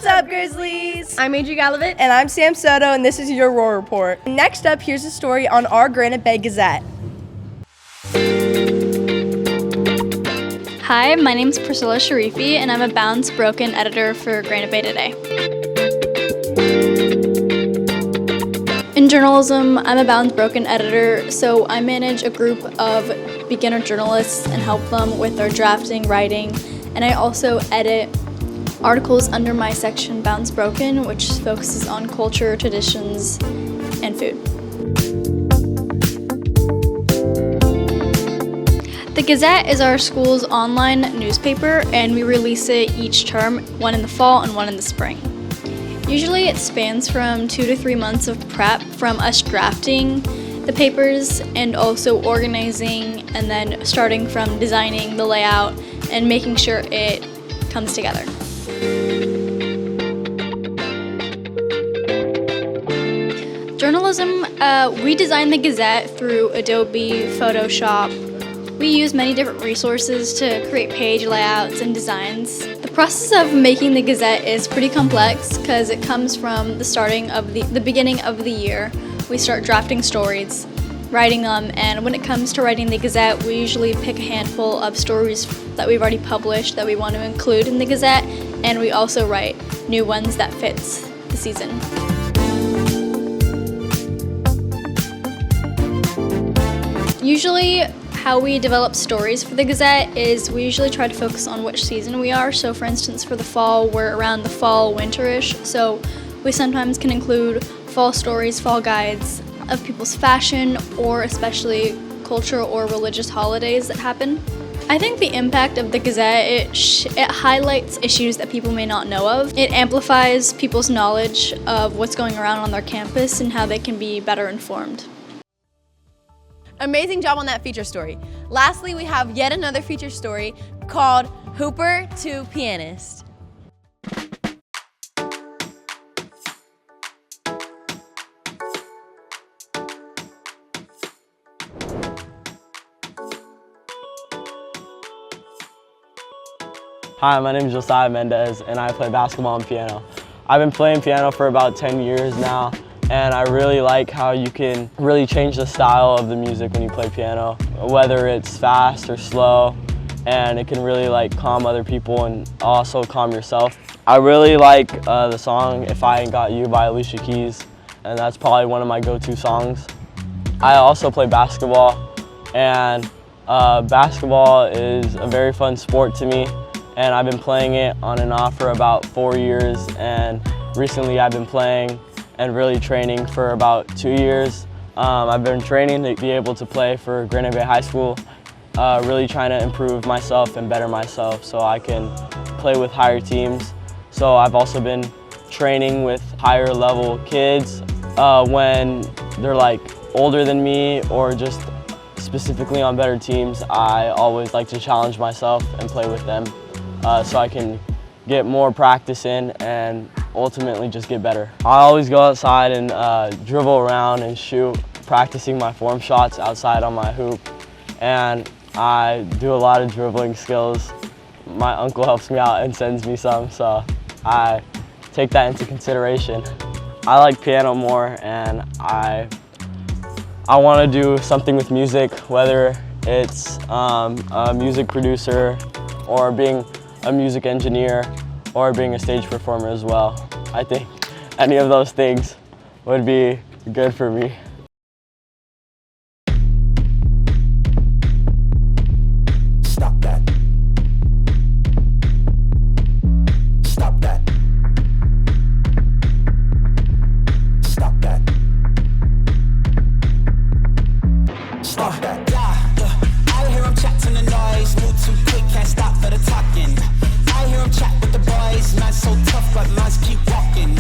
What's up, Grizzlies? I'm Adri Galavit. And I'm Sam Soto, and this is your Roar Report. Next up, here's a story on our Granite Bay Gazette. Hi, my name's Priscilla Sharifi, and I'm a Bounds Broken editor for Granite Bay Today. In journalism, I'm a Bounds Broken editor, so I manage a group of beginner journalists and help them with their drafting, writing, and I also edit articles under my section Bounds Broken, which focuses on culture, traditions, and food. The Gazette is our school's online newspaper, and we release it each term, one in the fall and one in the spring. Usually it spans from 2 to 3 months of prep from us drafting the papers and also organizing and then starting from designing the layout and making sure it comes together. Journalism, we design the Gazette through Adobe, Photoshop. We use many different resources to create page layouts and designs. The process of making the Gazette is pretty complex because it comes from the beginning of the year. We start drafting stories, writing them, and when it comes to writing the Gazette, we usually pick a handful of stories that we've already published that we want to include in the Gazette, and we also write new ones that fits the season. Usually, how we develop stories for the Gazette is we usually try to focus on which season we are. So for instance, for the fall, we're around the fall, winterish. So we sometimes can include fall stories, fall guides of people's fashion or especially cultural or religious holidays that happen. I think the impact of the Gazette, it highlights issues that people may not know of. It amplifies people's knowledge of what's going around on their campus and how they can be better informed. Amazing job on that feature story. Lastly, we have yet another feature story called Hooper to Pianist. Hi, my name is Josiah Mendez, and I play basketball and piano. I've been playing piano for about 10 years now, and I really like how you can really change the style of the music when you play piano, whether it's fast or slow, and it can really calm other people and also calm yourself. I really like the song If I Ain't Got You by Alicia Keys, and that's probably one of my go-to songs. I also play basketball, and basketball is a very fun sport to me, and I've been playing it on and off for about 4 years, and recently I've been playing and really training for about 2 years. I've been training to be able to play for Granite Bay High School, really trying to improve myself and better myself so I can play with higher teams. So I've also been training with higher level kids when they're older than me or just specifically on better teams. I always like to challenge myself and play with them so I can get more practice in and ultimately just get better. I always go outside and dribble around and shoot, practicing my form shots outside on my hoop. And I do a lot of dribbling skills. My uncle helps me out and sends me some, so I take that into consideration. I like piano more, and I want to do something with music, whether it's a music producer or being a music engineer or being a stage performer as well. I think any of those things would be good for me. Stop that. Stop that. Stop that. Stop that. I hear him chatting the noise, move too quick, can't stop for the talking. I hear him chat with the boys, man so tough, but mans keep walking.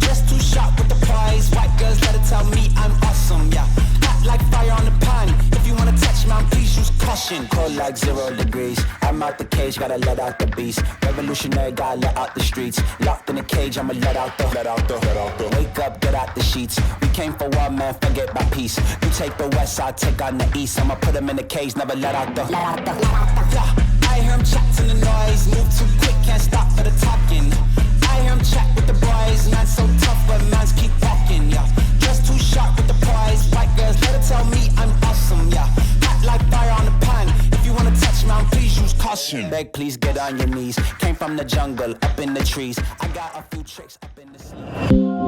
Just too sharp with the prize, white girls let it tell me I'm awesome, yeah. Hot like fire on the pan, if you wanna touch me, please use caution. Cold like 0 degrees, I'm out the cage, gotta let out the beast. Revolutionary, gotta let out the streets. Locked in a cage, I'ma let out the. Wake up, get out the sheets. We came for one man, forget my peace. You take the west, I'll take on the east. I'ma put him in the cage, never let out the. Yeah. I hear him chatting the noise, move too quick, can't stop for the talking. I hear him chat Listen. Beg, please get on your knees. Came from the jungle, up in the trees. I got a few tricks up in the sleeve.